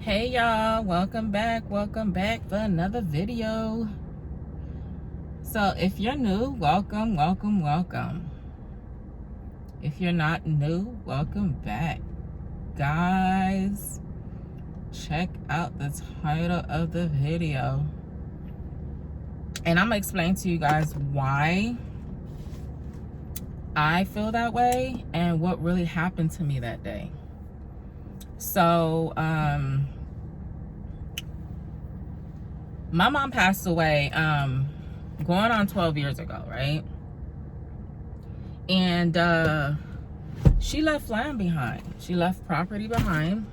Hey y'all, welcome back for another video. So if you're new, welcome. If you're not new, welcome back. Guys, check out the title of the video, and I'm gonna explain to you guys why I feel that way and what really happened to me that day. So my mom passed away going on 12 years ago, right? And she left land behind. She left property behind.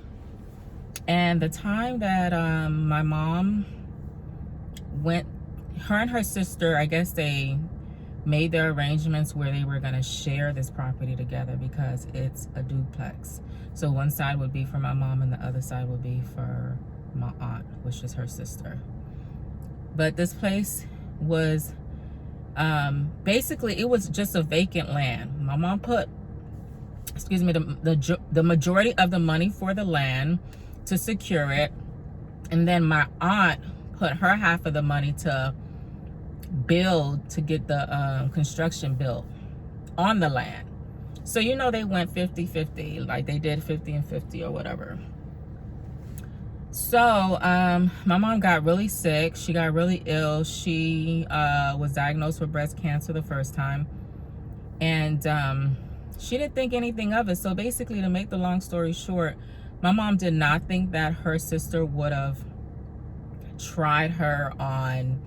And the time that my mom went, her and her sister, I guess they made their arrangements where they were going to share this property together because it's a duplex. So one side would be for my mom and the other side would be for my aunt, which is her sister. But this place was basically, it was just a vacant land. My mom put, the majority of the money for the land to secure it, and then my aunt put her half of the money to build, to get the construction built on the land. So they went 50-50, like they did 50 and 50 or whatever. So my mom got really sick. She got really ill. She was diagnosed with breast cancer the first time, and she didn't think anything of it. So basically, to make the long story short, my mom did not think that her sister would have tried her on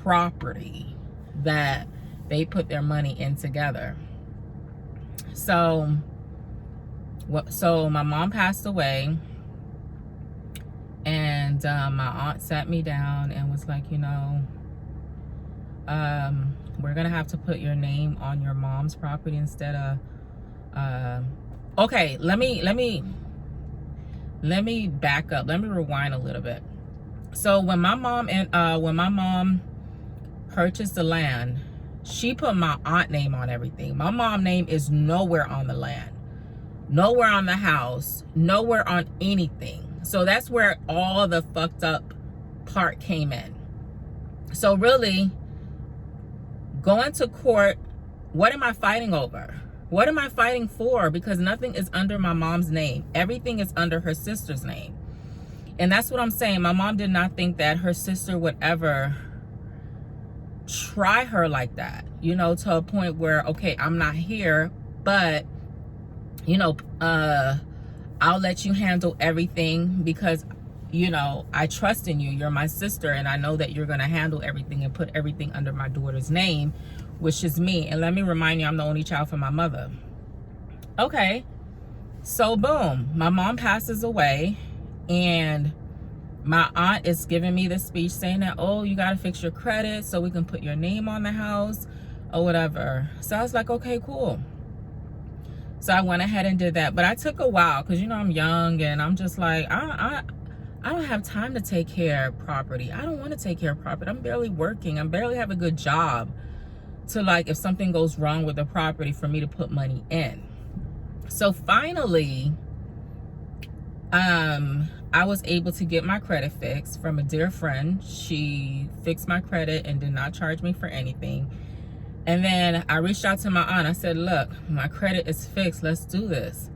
property that they put their money in together. So my mom passed away, and my aunt sat me down and was like, we're gonna have to put your name on your mom's property instead of okay, let me back up. Let me rewind a little bit. So when my mom purchased the land, she put my aunt name on everything. My mom's name is nowhere on the land, nowhere on the house, nowhere on anything. So that's where all the fucked up part came in. So really, going to court, what am I fighting over? What am I fighting for? Because nothing is under my mom's name. Everything is under her sister's name. And that's what I'm saying. My mom did not think that her sister would ever try her like that, to a point where, okay, I'm not here, but, I'll let you handle everything because, I trust in you. You're my sister, and I know that you're going to handle everything and put everything under my daughter's name, which is me. And let me remind you, I'm the only child for my mother. Okay. So boom, my mom passes away, and my aunt is giving me this speech saying that, oh, you got to fix your credit so we can put your name on the house or whatever. So I was like, okay, cool. So I went ahead and did that. But I took a while because, I'm young, and I'm just like, I don't have time to take care of property. I don't want to take care of property. I'm barely working. I barely have a good job to, like, if something goes wrong with the property, for me to put money in. So finally, I was able to get my credit fixed from a dear friend. She fixed my credit and did not charge me for anything. And then I reached out to my aunt. I said, look, my credit is fixed. Let's do this.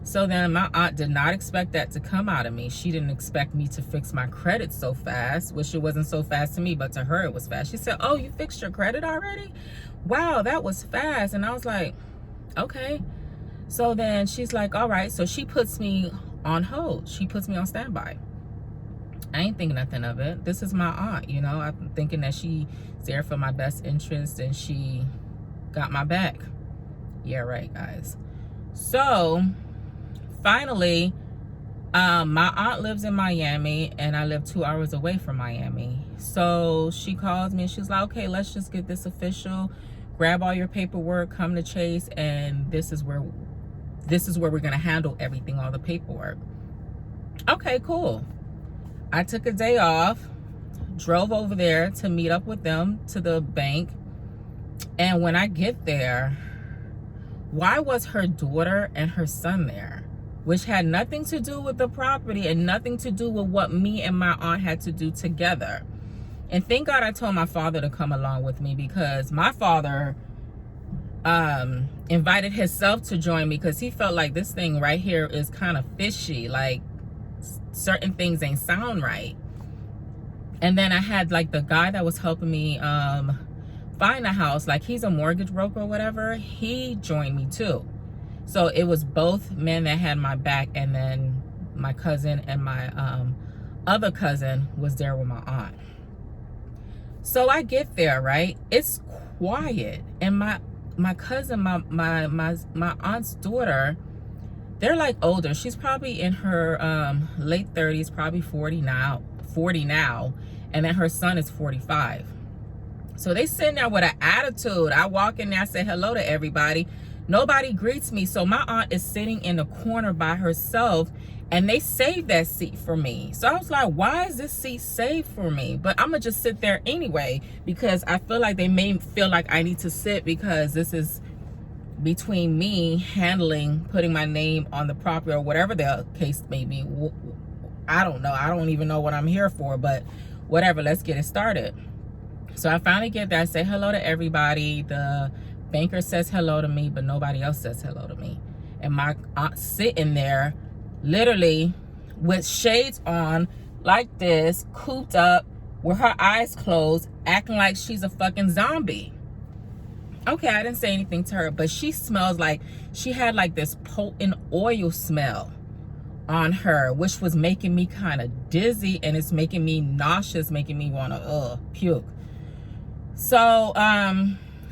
So then my aunt did not expect that to come out of me. She didn't expect me to fix my credit so fast, which it wasn't so fast to me, but to her it was fast. She said, oh, you fixed your credit already? Wow, that was fast. And I was like, okay. So then she's like, all right. So she puts me on hold. She puts me on standby. I ain't thinking nothing of it. This is my aunt, I'm thinking that she's there for my best interest and she got my back. Yeah, right, guys. So finally, my aunt lives in Miami and I live 2 hours away from Miami. So she calls me and she's like, okay, let's just get this official. Grab all your paperwork, come to Chase, and this is where we're gonna handle everything, all the paperwork. Okay, cool. I took a day off, drove over there to meet up with them to the bank. And when I get there, why was her daughter and her son there? which had nothing to do with the property and nothing to do with what me and my aunt had to do together. And thank God I told my father to come along with me, because my father invited himself to join me because he felt like this thing right here is kind of fishy, like certain things ain't sound right. And then I had like the guy that was helping me find a house, like he's a mortgage broker or whatever, he joined me too. So it was both men that had my back, and then my cousin and my other cousin was there with my aunt. So I get there, right? It's quiet, and my cousin, my aunt's daughter, they're like older. She's probably in her late 30s, probably 40 now, and then her son is 45. So they sitting there with an attitude. I walk in there, I say hello to everybody. Nobody greets me. So my aunt is sitting in the corner by herself, and they saved that seat for me. So I was like, why is this seat saved for me? But I'm gonna just sit there anyway, because I feel like they may feel like I need to sit because this is between me handling putting my name on the property or whatever the case may be. I don't know. I don't even know what I'm here for, but whatever, let's get it started. So I finally get there. I say hello to everybody. The banker says hello to me, but nobody else says hello to me. And my aunt sitting there literally with shades on like this, cooped up with her eyes closed, acting like she's a fucking zombie. Okay, I didn't say anything to her, but she smells like she had like this potent oil smell on her, which was making me kind of dizzy, and it's making me nauseous, making me want to puke. So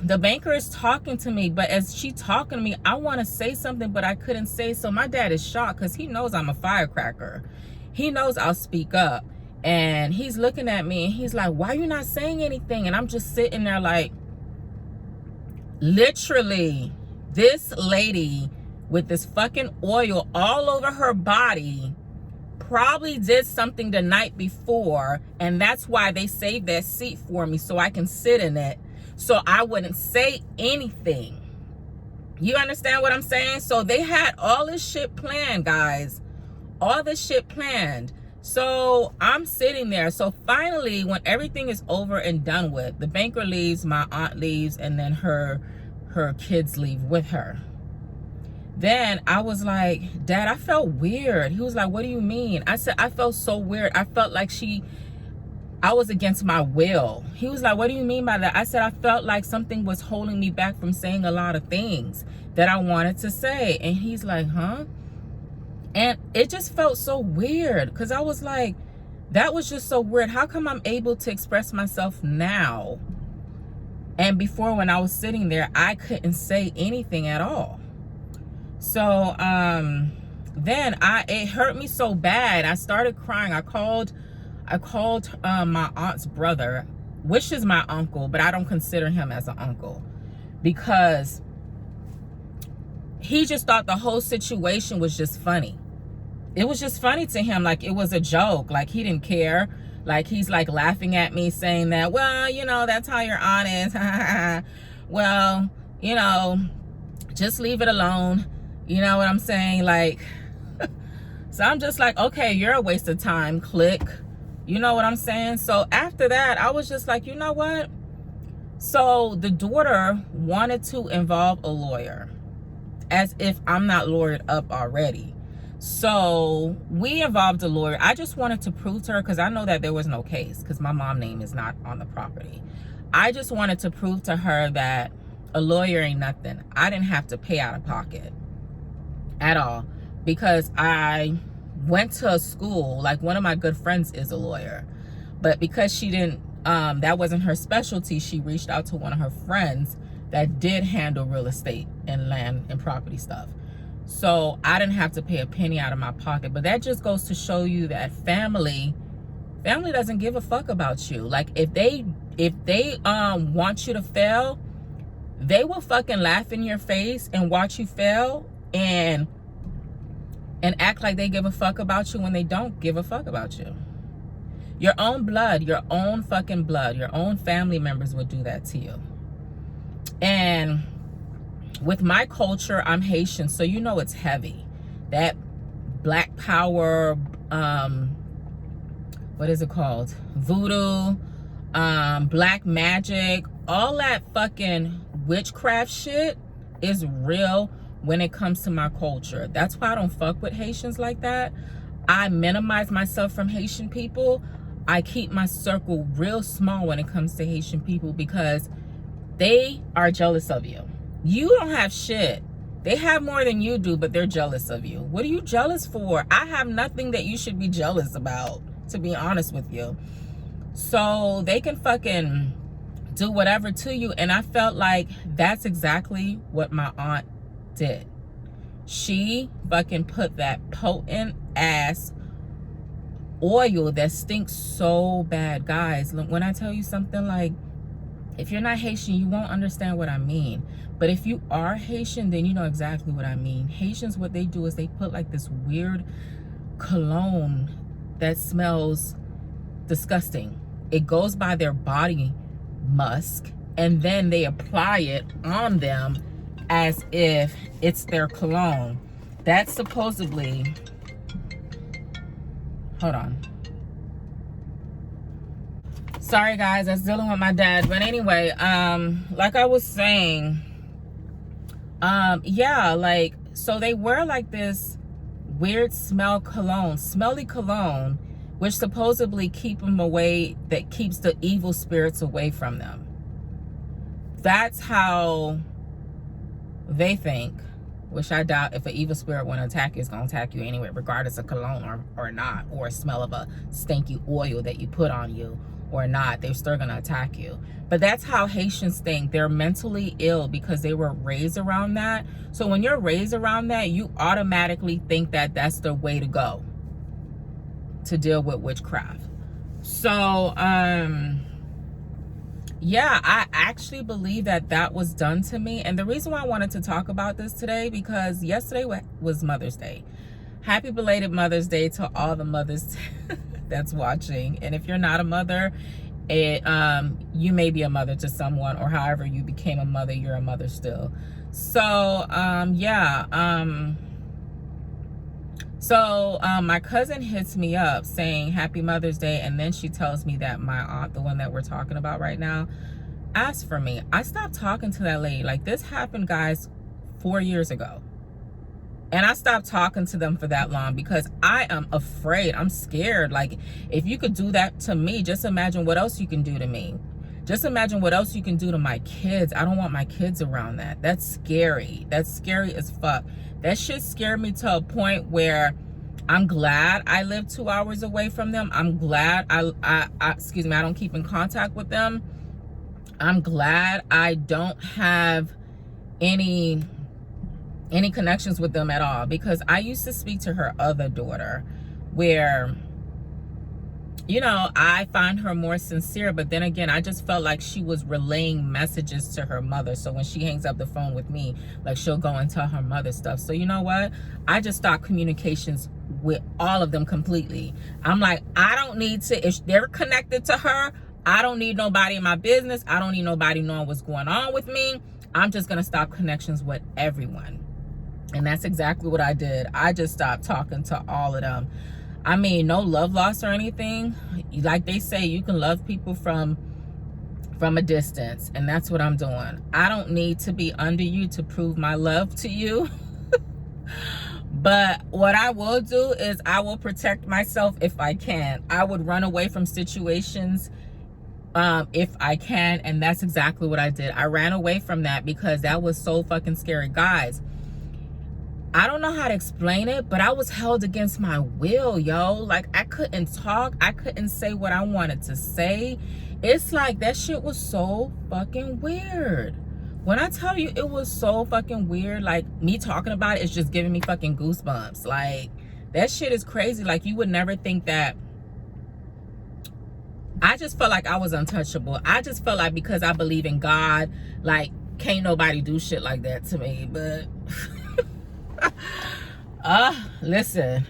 the banker is talking to me, but as she talking to me, I want to say something, but I couldn't say. So my dad is shocked because he knows I'm a firecracker. He knows I'll speak up, and he's looking at me and he's like, why are you not saying anything? And I'm just sitting there like, literally, this lady with this fucking oil all over her body probably did something the night before, and that's why they saved that seat for me so I can sit in it, so I wouldn't say anything. You understand what I'm saying? So they had all this shit planned, guys. All this shit planned. So I'm sitting there. So finally, when everything is over and done with, the banker leaves, my aunt leaves, and then her kids leave with her. Then I was like, Dad, I felt weird. He was like, what do you mean? I said, I felt so weird. I felt like I was against my will. He was like, what do you mean by that? I said, I felt like something was holding me back from saying a lot of things that I wanted to say. And he's like, huh? And it just felt so weird, because I was like, that was just so weird. How come I'm able to express myself now? And before, when I was sitting there, I couldn't say anything at all. So then it hurt me so bad. I started crying. I called my aunt's brother, which is my uncle, but I don't consider him as an uncle, because he just thought the whole situation was just funny. It was just funny to him, like it was a joke, like he didn't care. Like he's like laughing at me, saying that, well, you know, that's how your aunt is. Well, you know, just leave it alone. You know what I'm saying? Like, so I'm just like, okay, you're a waste of time, click. You know what I'm saying? So after that, I was just like, you know what? So the daughter wanted to involve a lawyer, as if I'm not lawyered up already. So we involved a lawyer. I just wanted to prove to her, because I know that there was no case, because my mom's name is not on the property. I just wanted to prove to her that a lawyer ain't nothing. I didn't have to pay out of pocket at all, because I went to a school, like one of my good friends is a lawyer, but because she didn't, that wasn't her specialty, she reached out to one of her friends that did handle real estate and land and property stuff. So I didn't have to pay a penny out of my pocket. But that just goes to show you that family doesn't give a fuck about you. Like if they want you to fail, they will fucking laugh in your face and watch you fail and act like they give a fuck about you when they don't give a fuck about you. Your own blood, your own fucking blood, your own family members would do that to you. And with my culture, I'm Haitian, so you know it's heavy. That Black Power, what is it called? Voodoo, black magic, all that fucking witchcraft shit is real when it comes to my culture. That's why I don't fuck with Haitians like that. I minimize myself from Haitian people. I keep my circle real small when it comes to Haitian people because they are jealous of you. You don't have shit. They have more than you do, but they're jealous of you. What are you jealous for? I have nothing that you should be jealous about, to be honest with you. So they can fucking do whatever to you. And I felt like that's exactly what my aunt did. She fucking put that potent ass oil that stinks so bad. Guys, when I tell you something, like, if you're not Haitian, you won't understand what I mean. But if you are Haitian, then you know exactly what I mean. Haitians, what they do is they put like this weird cologne that smells disgusting. It goes by their body musk, and then they apply it on them as if it's their cologne. That's supposedly, hold on. Sorry guys, I was dealing with my dad. But anyway, like I was saying, yeah, like, so they wear like this weird smelly cologne, which supposedly keep them away, that keeps the evil spirits away from them. That's how they think, which I doubt. If an evil spirit want to attack you, it's going to attack you anyway, regardless of cologne or not, or a smell of a stinky oil that you put on you or not, they're still going to attack you. But that's how Haitians think. They're mentally ill because they were raised around that. So when you're raised around that, you automatically think that that's the way to go to deal with witchcraft. So yeah, I actually believe that that was done to me. And the reason why I wanted to talk about this today, because yesterday was Mother's Day. Happy belated Mother's Day to all the mothers that's watching. And if you're not a mother, you may be a mother to someone, or however you became a mother, you're a mother still. So yeah, my cousin hits me up saying happy Mother's Day, and then she tells me that my aunt, the one that we're talking about right now, asked for me. I stopped talking to that lady. Like, this happened, guys, 4 years ago. And I stopped talking to them for that long because I am afraid. I'm scared. Like, if you could do that to me, just imagine what else you can do to me. Just imagine what else you can do to my kids. I don't want my kids around that. That's scary. That's scary as fuck. That shit scared me to a point where I'm glad I live 2 hours away from them. I'm glad I excuse me, I don't keep in contact with them. I'm glad I don't have any connections with them at all, because I used to speak to her other daughter where, you know, I find her more sincere, but then again, I just felt like she was relaying messages to her mother. So when she hangs up the phone with me, like, she'll go and tell her mother stuff. So you know what? I just stopped communications with all of them completely. I'm like, I don't need to, if they're connected to her, I don't need nobody in my business. I don't need nobody knowing what's going on with me. I'm just going to stop connections with everyone. And that's exactly what I did. I just stopped talking to all of them. I mean, no love loss or anything. Like they say, you can love people from a distance, and that's what I'm doing. I don't need to be under you to prove my love to you. But what I will do is I will protect myself if I can. I would run away from situations if I can, and that's exactly what I did. I ran away from that because that was so fucking scary. Guys, I don't know how to explain it, but I was held against my will, yo. Like, I couldn't talk. I couldn't say what I wanted to say. It's like, that shit was so fucking weird. When I tell you it was so fucking weird, like, me talking about it is just giving me fucking goosebumps. Like, that shit is crazy. Like, you would never think that. I just felt like I was untouchable. I just felt like, because I believe in God, like, can't nobody do shit like that to me. But listen,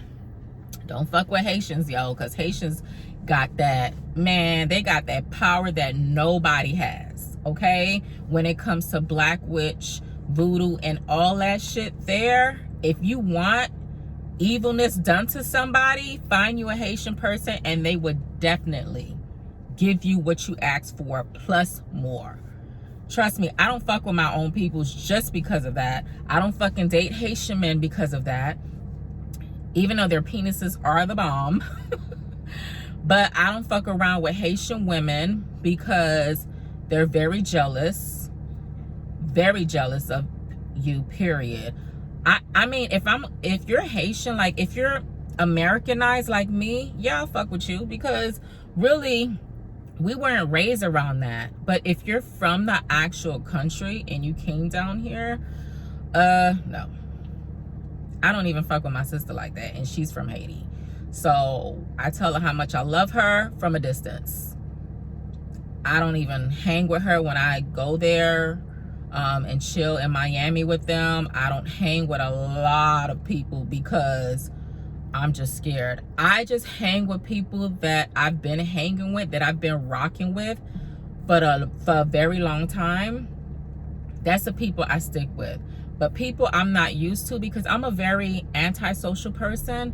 don't fuck with Haitians, yo, because Haitians got that, man, they got that power that nobody has, okay? When it comes to black witch, voodoo, and all that shit there, if you want evilness done to somebody, find you a Haitian person and they would definitely give you what you asked for plus more. Trust me, I don't fuck with my own peoples just because of that. I don't fucking date Haitian men because of that, even though their penises are the bomb. But I don't fuck around with Haitian women because they're very jealous of you, period. I mean, if you're Haitian, like if you're Americanized like me, yeah, I'll fuck with you, because really we weren't raised around that. But if you're from the actual country and you came down here, no. I don't even fuck with my sister like that, and she's from Haiti. So I tell her how much I love her from a distance. I don't even hang with her when I go there and chill in Miami with them. I don't hang with a lot of people because I'm just scared. I just hang with people that I've been hanging with, that I've been rocking with for a very long time. That's the people I stick with. But people I'm not used to, because I'm a very antisocial person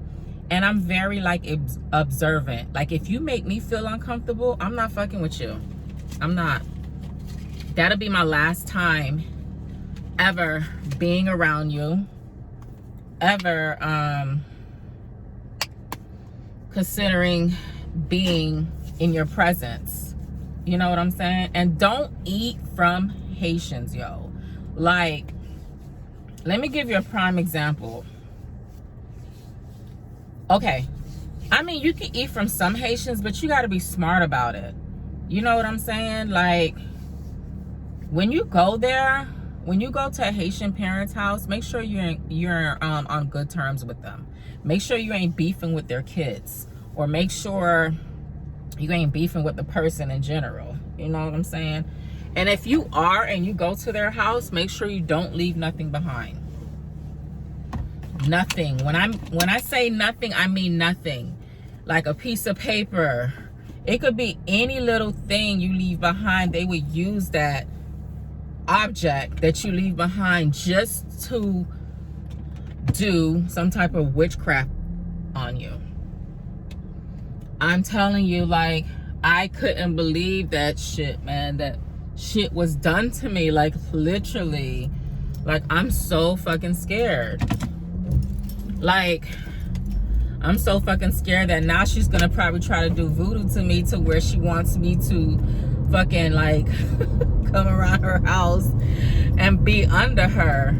and I'm very like observant. Like if you make me feel uncomfortable, I'm not fucking with you. I'm not. That'll be my last time ever being around you, ever considering being in your presence. You know what I'm saying? And don't eat from Haitians, yo. Like, let me give you a prime example. Okay, I mean, you can eat from some Haitians, but you got to be smart about it. You know what I'm saying? Like, when you go there, when you go to a Haitian parent's house, make sure you're on good terms with them. Make sure you ain't beefing with their kids, or make sure you ain't beefing with the person in general. You know what I'm saying? And if you are and you go to their house, make sure you don't leave nothing behind. Nothing. When I say nothing, I mean nothing. Like a piece of paper. It could be any little thing you leave behind. They would use that object that you leave behind just to do some type of witchcraft on you. I'm telling you, like, I couldn't believe that shit, man. That shit was done to me, like, literally. Like, I'm so fucking scared. Like, I'm so fucking scared that now she's gonna probably try to do voodoo to me, to where she wants me to fucking, like, come around her house and be under her.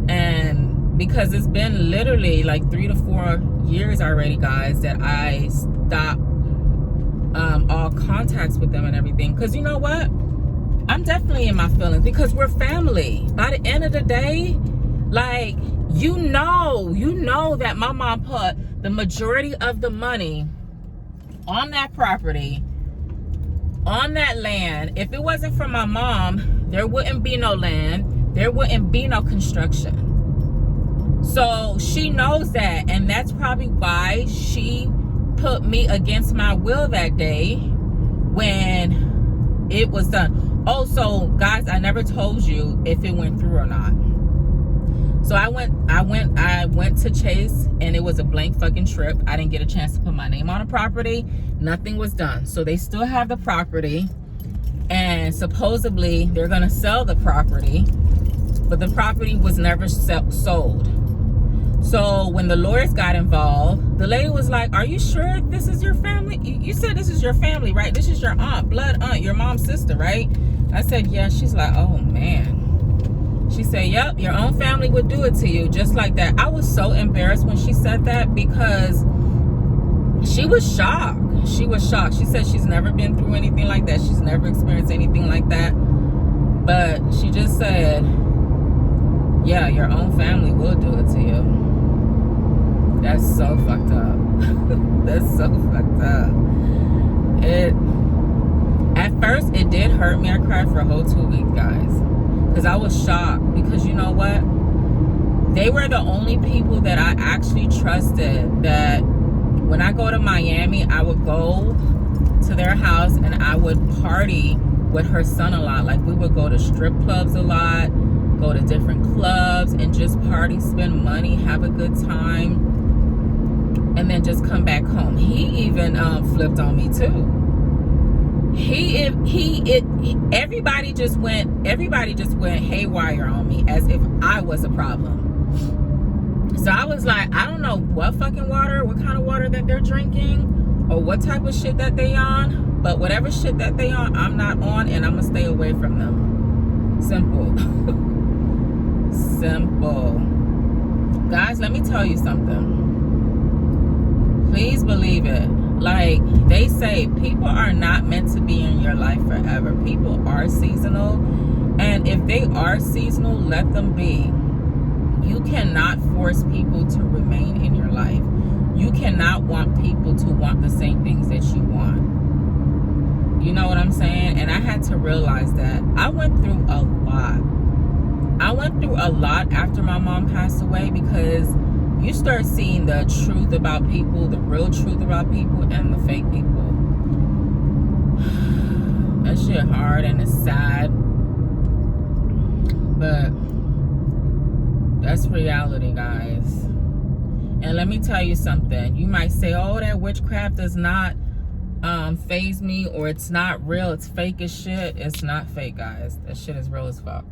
And because it's been literally like 3 to 4 years already, guys, that I stopped all contacts with them and everything. Because you know what? I'm definitely in my feelings, because we're family. By the end of the day, like, you know that my mom put the majority of the money on that property, on that land. If it wasn't for my mom, there wouldn't be no land, there wouldn't be no construction. So she knows that, and that's probably why she put me against my will that day when it was done. Also, guys, I never told you if it went through or not. So I went to Chase, and it was a blank fucking trip. I didn't get a chance to put my name on a property. Nothing was done. So they still have the property, and supposedly they're gonna sell the property, but the property was never sold. So when the lawyers got involved, the lady was like, "Are you sure this is your family? You said this is your family, right? This is your aunt, blood aunt, your mom's sister, right?" I said, "Yeah." She's like, "Oh man." She said, "Yep, your own family would do it to you," just like that. I was so embarrassed when she said that, because she was shocked. She was shocked. She said she's never been through anything like that. She's never experienced anything like that. But she just said, "Yeah, your own family will do it to you." That's so fucked up. That's so fucked up. At first, it did hurt me. I cried for a whole 2 weeks, guys. Because I was shocked. Because you know what? They were the only people that I actually trusted. That when I go to Miami, I would go to their house and I would party with her son a lot. Like, we would go to strip clubs a lot, go to different clubs and just party, spend money, have a good time. and then just come back home. He even flipped on me too. Everybody just went haywire on me as if I was a problem. So I was like, I don't know what kind of water that they're drinking, or what type of shit that they on, but whatever shit that they on, I'm not on, and I'm gonna stay away from them. Simple. Simple. Guys, let me tell you something. Please believe it. Like they say, people are not meant to be in your life forever. People are seasonal, and if they are seasonal, let them be. You cannot force people to remain in your life. You cannot want people to want the same things that you want. You know what I'm saying? And I had to realize that. I went through a lot. After my mom passed away, because you start seeing the truth about people, the real truth about people, and the fake people. That shit hard and it's sad. But that's reality, guys. And let me tell you something. You might say, oh, that witchcraft does not phase me, or it's not real, it's fake as shit. It's not fake, guys. That shit is real as fuck.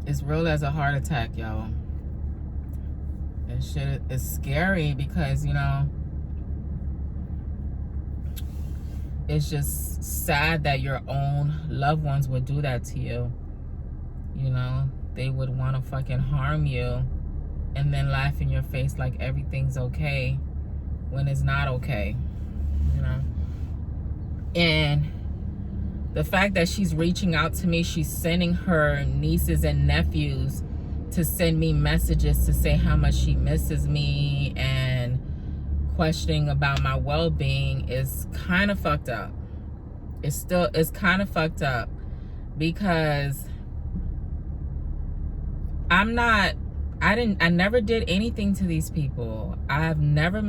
It's real as a heart attack, y'all. That shit is scary because, you know, it's just sad that your own loved ones would do that to you. You know, they would want to fucking harm you and then laugh in your face like everything's okay when it's not okay, you know. And the fact that she's reaching out to me, she's sending her nieces and nephews to send me messages to say how much she misses me and questioning about my well-being is kind of fucked up. It's kind of fucked up because I never did anything to these people. I never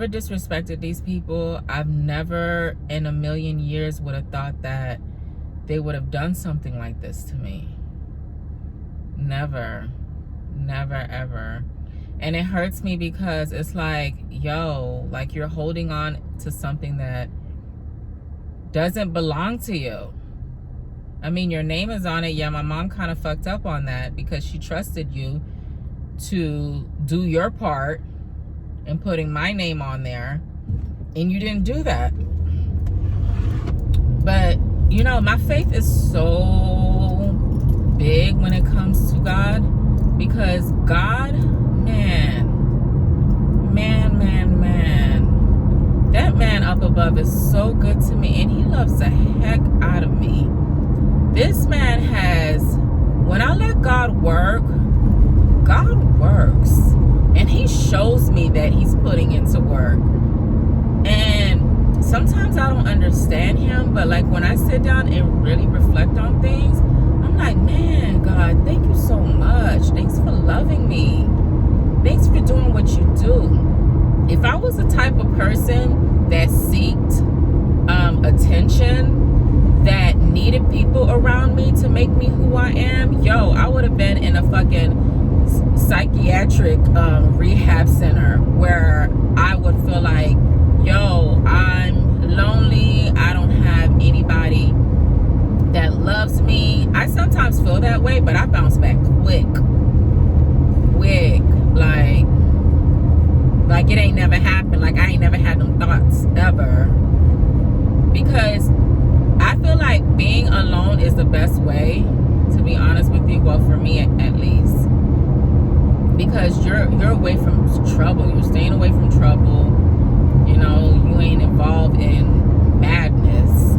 disrespected these people. I've never in a million years would have thought that they would have done something like this to me. Never, ever. And it hurts me because it's like, yo, like you're holding on to something that doesn't belong to you. I mean, your name is on it. Yeah, my mom kind of fucked up on that because she trusted you to do your part in putting my name on there, and you didn't do that. But, you know, my faith is so big when it comes to God, because God, man, that man up above is so good to me, and he loves the heck out of me. This man has, when I let God work, God works, and he shows me that he's putting into work. And sometimes I don't understand him, but like when I sit down and really reflect on things, I'm like, man, God, thank you so much. Thanks for loving me. Thanks for doing what you do. If I was the type of person that sought attention, that needed people around me to make me who I am, yo, I would have been in a fucking psychiatric rehab center where I would feel like, yo, I'm lonely, I don't have anybody that loves me. I sometimes feel that way, but I bounce back quick, like it ain't never happened, like I ain't never had them thoughts ever, because I feel like being alone is the best way, to be honest with you. Well, for me at least, because you're away from trouble. You're staying away from trouble. You know, you ain't involved in madness.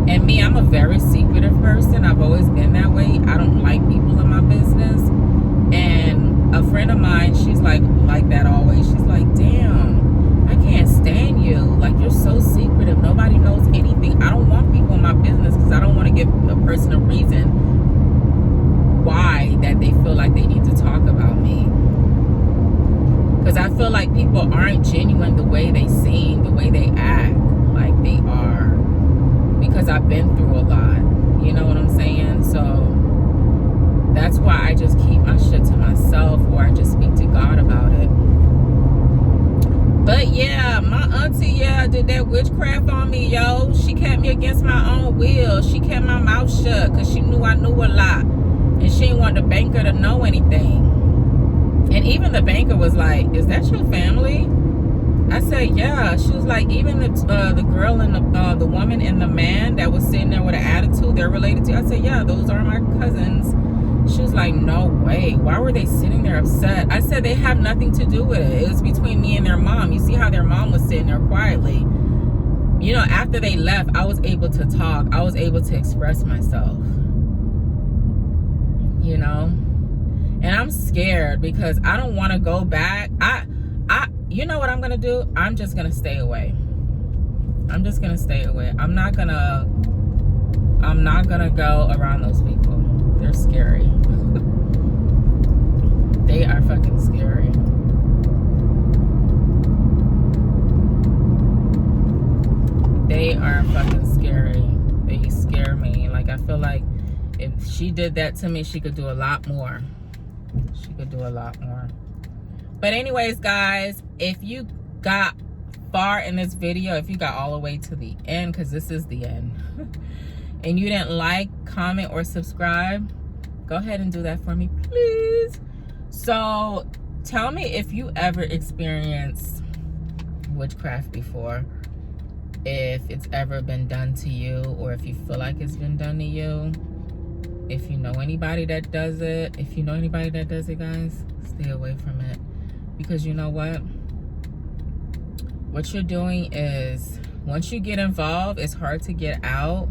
And me, I'm a very secretive person. I've always been that way. I don't like people in my business. And a friend of mine, she's like that always. She's like, damn, I can't stand you. Like, you're so secretive. Nobody knows anything. I don't want people in my business because I don't want to give a person a reason why that they feel like they need to talk about me. feel like people aren't genuine the way they seem, the way they act like they are, because I've been through a lot. You know what I'm saying? So that's why I just keep my shit to myself, or I just speak to God about it. But yeah, my auntie, yeah, did that witchcraft on me, yo. She kept me against my own will. She kept my mouth shut because she knew I knew a lot. And she didn't want the banker to know anything. And even the banker was like, is that your family? I said, yeah. She was like, even the girl and the woman and the man that was sitting there with an attitude, they're related to you. I said, yeah, those are my cousins. She was like, no way. Why were they sitting there upset? I said, they have nothing to do with it. It was between me and their mom. You see how their mom was sitting there quietly. You know, after they left, I was able to talk. I was able to express myself. You know? And I'm scared because I don't want to go back. You know what I'm going to do? I'm just going to stay away. I'm just going to stay away. I'm not going to go around those people. They're scary. They are fucking scary. They are fucking scary. They scare me. Like, I feel like if she did that to me, she could do a lot more. She could do a lot more. But anyways, guys, if you got far in this video, if you got all the way to the end, because this is the end, and you didn't like, comment, or subscribe, go ahead and do that for me, please. So tell me if you ever experienced witchcraft before, if it's ever been done to you, or if you feel like it's been done to you. If you know anybody that does it, guys, stay away from it. Because you know what you're doing is, once you get involved, it's hard to get out,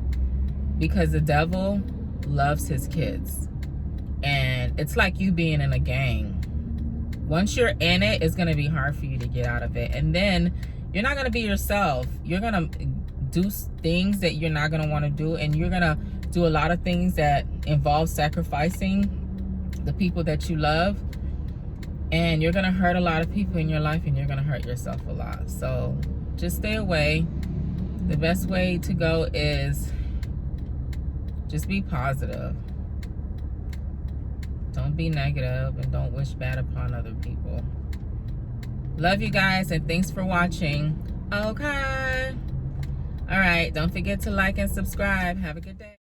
because the devil loves his kids. And it's like you being in a gang. Once you're in it, it's going to be hard for you to get out of it. And then you're not going to be yourself. You're going to do things that you're not going to want to do. And you're going to do a lot of things that involve sacrificing the people that you love. And you're going to hurt a lot of people in your life, and you're going to hurt yourself a lot. So just stay away. The best way to go is just be positive. Don't be negative, and don't wish bad upon other people. Love you guys, and thanks for watching. Okay. All right. Don't forget to like and subscribe. Have a good day.